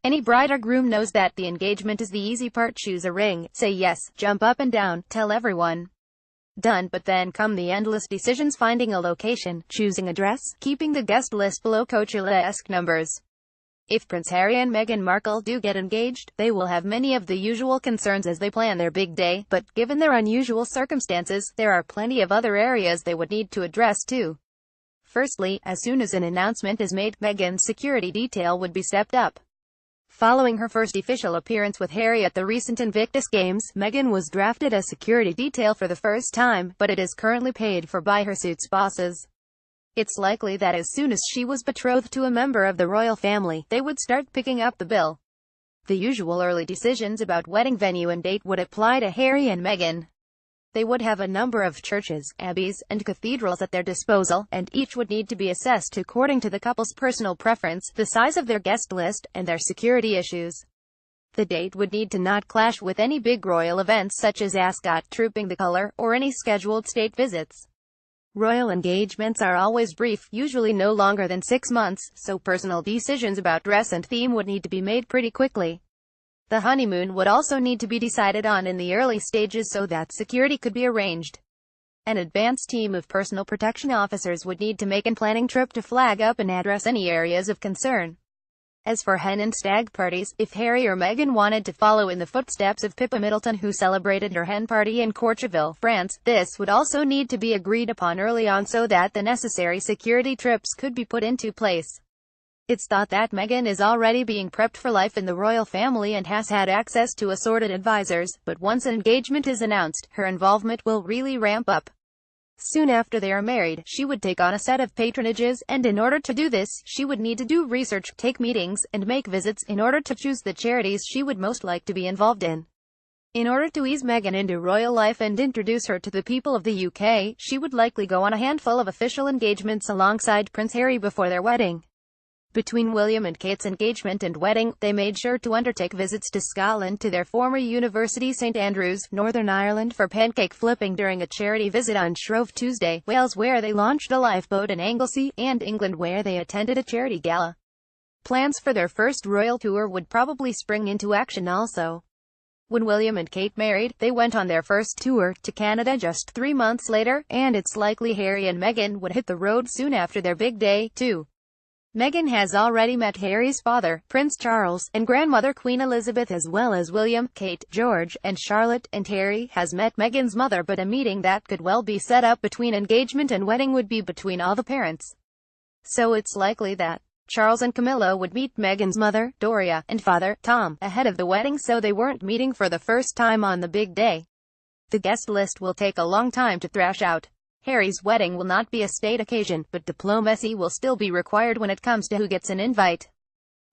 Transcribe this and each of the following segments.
Any bride or groom knows that the engagement is the easy part. Choose a ring, say yes, jump up and down, tell everyone. Done. But then come the endless decisions: finding a location, choosing a dress, keeping the guest list below Coachella-esque numbers. If Prince Harry and Meghan Markle do get engaged, they will have many of the usual concerns as they plan their big day, but given their unusual circumstances, there are plenty of other areas they would need to address too. Firstly, as soon as an announcement is made, Meghan's security detail would be stepped up. Following her first official appearance with Harry at the recent Invictus Games, Meghan was drafted as security detail for the first time, but it is currently paid for by her suit's bosses. It's likely that as soon as she was betrothed to a member of the royal family, they would start picking up the bill. The usual early decisions about wedding venue and date would apply to Harry and Meghan. They would have a number of churches, abbeys, and cathedrals at their disposal, and each would need to be assessed according to the couple's personal preference, the size of their guest list, and their security issues. The date would need to not clash with any big royal events such as Ascot, Trooping the Colour, or any scheduled state visits. Royal engagements are always brief, usually no longer than 6 months, so personal decisions about dress and theme would need to be made pretty quickly. The honeymoon would also need to be decided on in the early stages so that security could be arranged. An advanced team of personal protection officers would need to make a planning trip to flag up and address any areas of concern. As for hen and stag parties, if Harry or Meghan wanted to follow in the footsteps of Pippa Middleton, who celebrated her hen party in Courchevel, France, this would also need to be agreed upon early on so that the necessary security trips could be put into place. It's thought that Meghan is already being prepped for life in the royal family and has had access to assorted advisors, but once an engagement is announced, her involvement will really ramp up. Soon after they are married, she would take on a set of patronages, and in order to do this, she would need to do research, take meetings, and make visits, in order to choose the charities she would most like to be involved in. In order to ease Meghan into royal life and introduce her to the people of the UK, she would likely go on a handful of official engagements alongside Prince Harry before their wedding. Between William and Kate's engagement and wedding, they made sure to undertake visits to Scotland, to their former university St Andrews, Northern Ireland for pancake flipping during a charity visit on Shrove Tuesday, Wales where they launched a lifeboat in Anglesey, and England where they attended a charity gala. Plans for their first royal tour would probably spring into action also. When William and Kate married, they went on their first tour to Canada just 3 months later, and it's likely Harry and Meghan would hit the road soon after their big day, too. Meghan has already met Harry's father, Prince Charles, and grandmother Queen Elizabeth, as well as William, Kate, George, and Charlotte, and Harry has met Meghan's mother, but a meeting that could well be set up between engagement and wedding would be between all the parents. So it's likely that Charles and Camilla would meet Meghan's mother, Doria, and father, Tom, ahead of the wedding, so they weren't meeting for the first time on the big day. The guest list will take a long time to thrash out. Harry's wedding will not be a state occasion, but diplomacy will still be required when it comes to who gets an invite.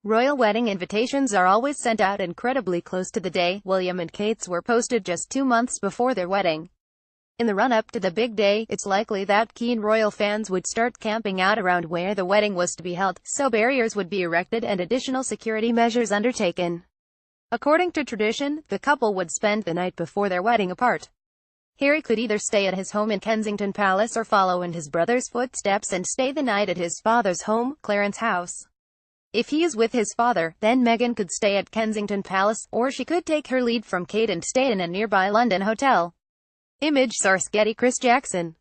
Royal wedding invitations are always sent out incredibly close to the day. William and Kate's were posted just 2 months before their wedding. In the run-up to the big day, it's likely that keen royal fans would start camping out around where the wedding was to be held, so barriers would be erected and additional security measures undertaken. According to tradition, the couple would spend the night before their wedding apart. Harry could either stay at his home in Kensington Palace or follow in his brother's footsteps and stay the night at his father's home, Clarence House. If he is with his father, then Meghan could stay at Kensington Palace, or she could take her lead from Kate and stay in a nearby London hotel. Image source: Getty. Chris Jackson.